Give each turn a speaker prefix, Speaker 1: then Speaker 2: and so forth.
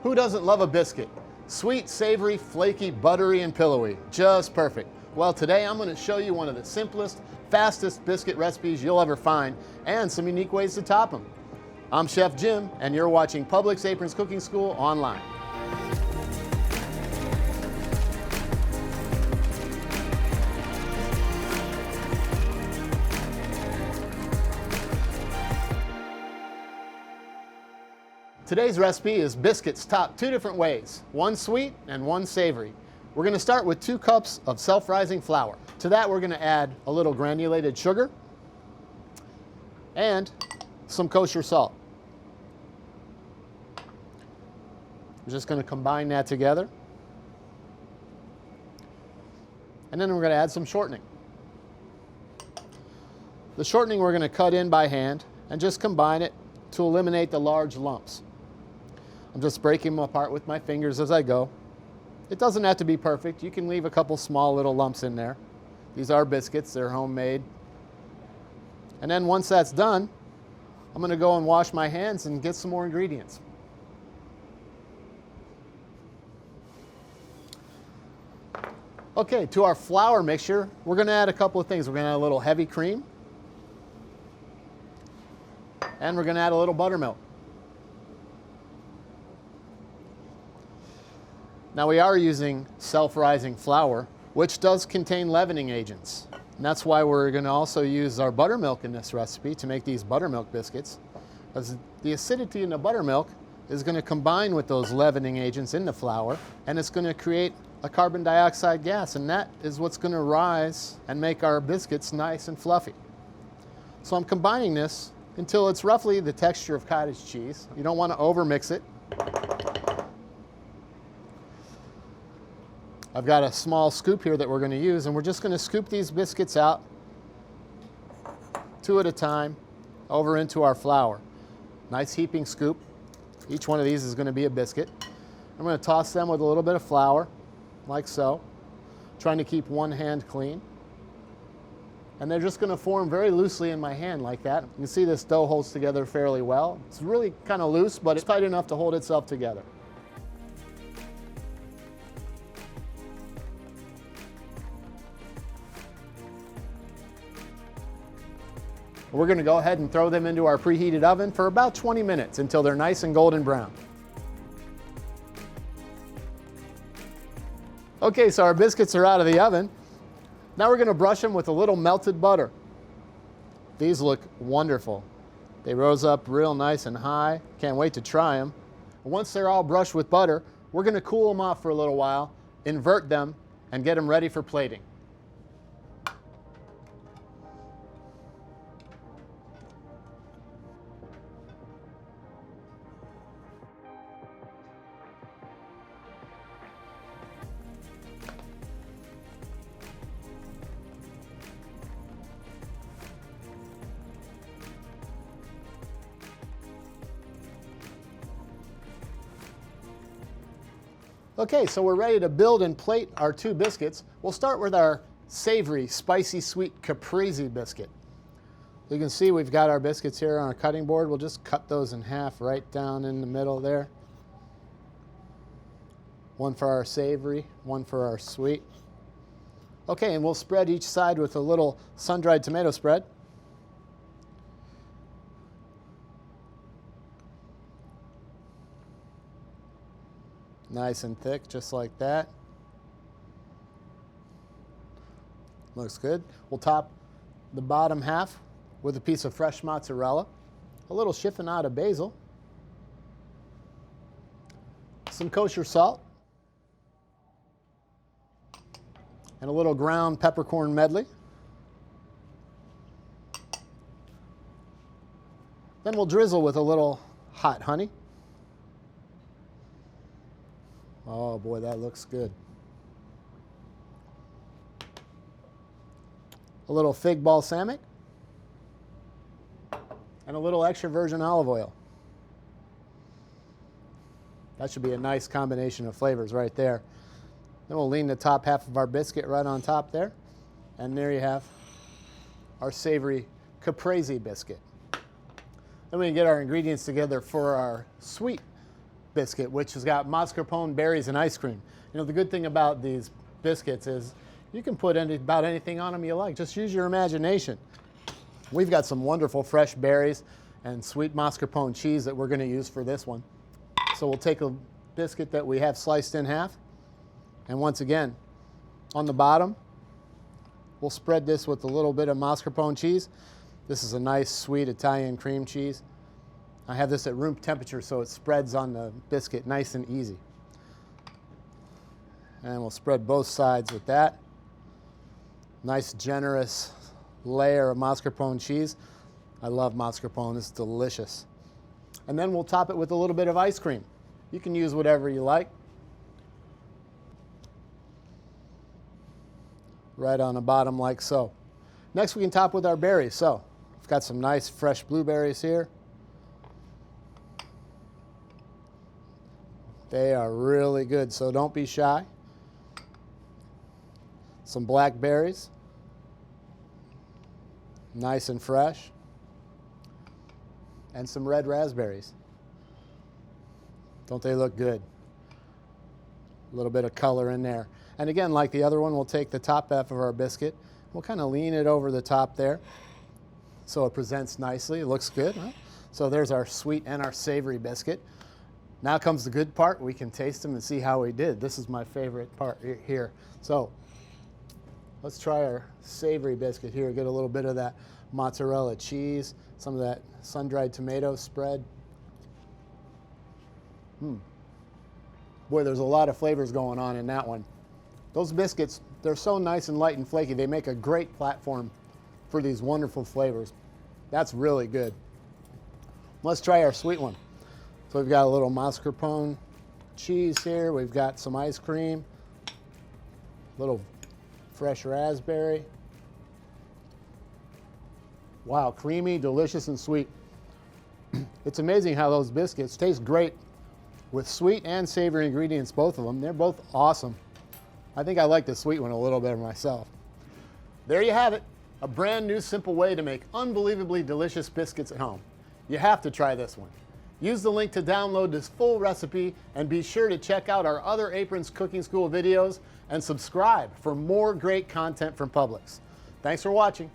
Speaker 1: Who doesn't love a biscuit? Sweet, savory, flaky, buttery, and pillowy. Just perfect. Well, today I'm going to show you one of the simplest, fastest biscuit recipes you'll ever find, and some unique ways to top them. I'm Chef Jim, and you're watching Publix Aprons Cooking School online. Today's recipe is biscuits topped two different ways, one sweet and one savory. We're going to start with 2 cups of self-rising flour. To that we're going to add a little granulated sugar and some kosher salt. We're just going to combine that together. And then we're going to add some shortening. The shortening we're going to cut in by hand and just combine it to eliminate the large lumps. I'm just breaking them apart with my fingers as I go. It doesn't have to be perfect. You can leave a couple small little lumps in there. These are biscuits, they're homemade. And then once that's done, I'm going to go and wash my hands and get some more ingredients. Okay, to our flour mixture, we're going to add a couple of things. We're going to add a little heavy cream, and we're going to add a little buttermilk. Now we are using self-rising flour, which does contain leavening agents. And that's why we're going to also use our buttermilk in this recipe to make these buttermilk biscuits. Because the acidity in the buttermilk is going to combine with those leavening agents in the flour, and it's going to create a carbon dioxide gas, and that is what's going to rise and make our biscuits nice and fluffy. So I'm combining this until it's roughly the texture of cottage cheese. You don't want to overmix it. I've got a small scoop here that we're going to use, and we're just going to scoop these biscuits out 2 at a time over into our flour. Nice heaping scoop. Each one of these is going to be a biscuit. I'm going to toss them with a little bit of flour, like so, trying to keep one hand clean. And they're just going to form very loosely in my hand like that. You can see this dough holds together fairly well. It's really kind of loose, but it's tight enough to hold itself together. We're going to go ahead and throw them into our preheated oven for about 20 minutes until they're nice and golden brown. Okay, so our biscuits are out of the oven. Now we're going to brush them with a little melted butter. These look wonderful. They rose up real nice and high. Can't wait to try them. Once they're all brushed with butter, we're going to cool them off for a little while, invert them, and get them ready for plating. Okay, so we're ready to build and plate our 2 biscuits. We'll start with our savory, spicy-sweet Caprese biscuit. You can see we've got our biscuits here on our cutting board. We'll just cut those in half right down in the middle there. One for our savory, one for our sweet. Okay, and we'll spread each side with a little sun-dried tomato spread. Nice and thick, just like that. Looks good. We'll top the bottom half with a piece of fresh mozzarella, a little chiffonade basil, some kosher salt, and a little ground peppercorn medley. Then we'll drizzle with a little hot honey. Oh boy, that looks good. A little fig balsamic and a little extra virgin olive oil. That should be a nice combination of flavors right there. Then we'll lean the top half of our biscuit right on top there. And there you have our savory Caprese biscuit. Then we can get our ingredients together for our sweet biscuit, which has got mascarpone, berries, and ice cream. You know, the good thing about these biscuits is you can put about anything on them you like. Just use your imagination. We've got some wonderful fresh berries and sweet mascarpone cheese that we're going to use for this one. So we'll take a biscuit that we have sliced in half, and once again, on the bottom, we'll spread this with a little bit of mascarpone cheese. This is a nice, sweet Italian cream cheese. I have this at room temperature so it spreads on the biscuit nice and easy. And we'll spread both sides with that. Nice, generous layer of mascarpone cheese. I love mascarpone, it's delicious. And then we'll top it with a little bit of ice cream. You can use whatever you like. Right on the bottom like so. Next we can top with our berries. So, I've got some nice fresh blueberries here. They are really good, so don't be shy. Some blackberries. Nice and fresh. And some red raspberries. Don't they look good? A little bit of color in there. And again, like the other one, we'll take the top half of our biscuit. We'll kind of lean it over the top there so it presents nicely. It looks good. Huh? So there's our sweet and our savory biscuit. Now comes the good part. We can taste them and see how we did. This is my favorite part here. So let's try our savory biscuit here. Get a little bit of that mozzarella cheese, some of that sun-dried tomato spread. Boy, there's a lot of flavors going on in that one. Those biscuits, they're so nice and light and flaky. They make a great platform for these wonderful flavors. That's really good. Let's try our sweet one. So we've got a little mascarpone cheese here. We've got some ice cream, a little fresh raspberry. Wow, creamy, delicious, and sweet. It's amazing how those biscuits taste great with sweet and savory ingredients, both of them. They're both awesome. I think I like the sweet one a little better myself. There you have it, a brand new simple way to make unbelievably delicious biscuits at home. You have to try this one. Use the link to download this full recipe and be sure to check out our other Aprons Cooking School videos and subscribe for more great content from Publix. Thanks for watching.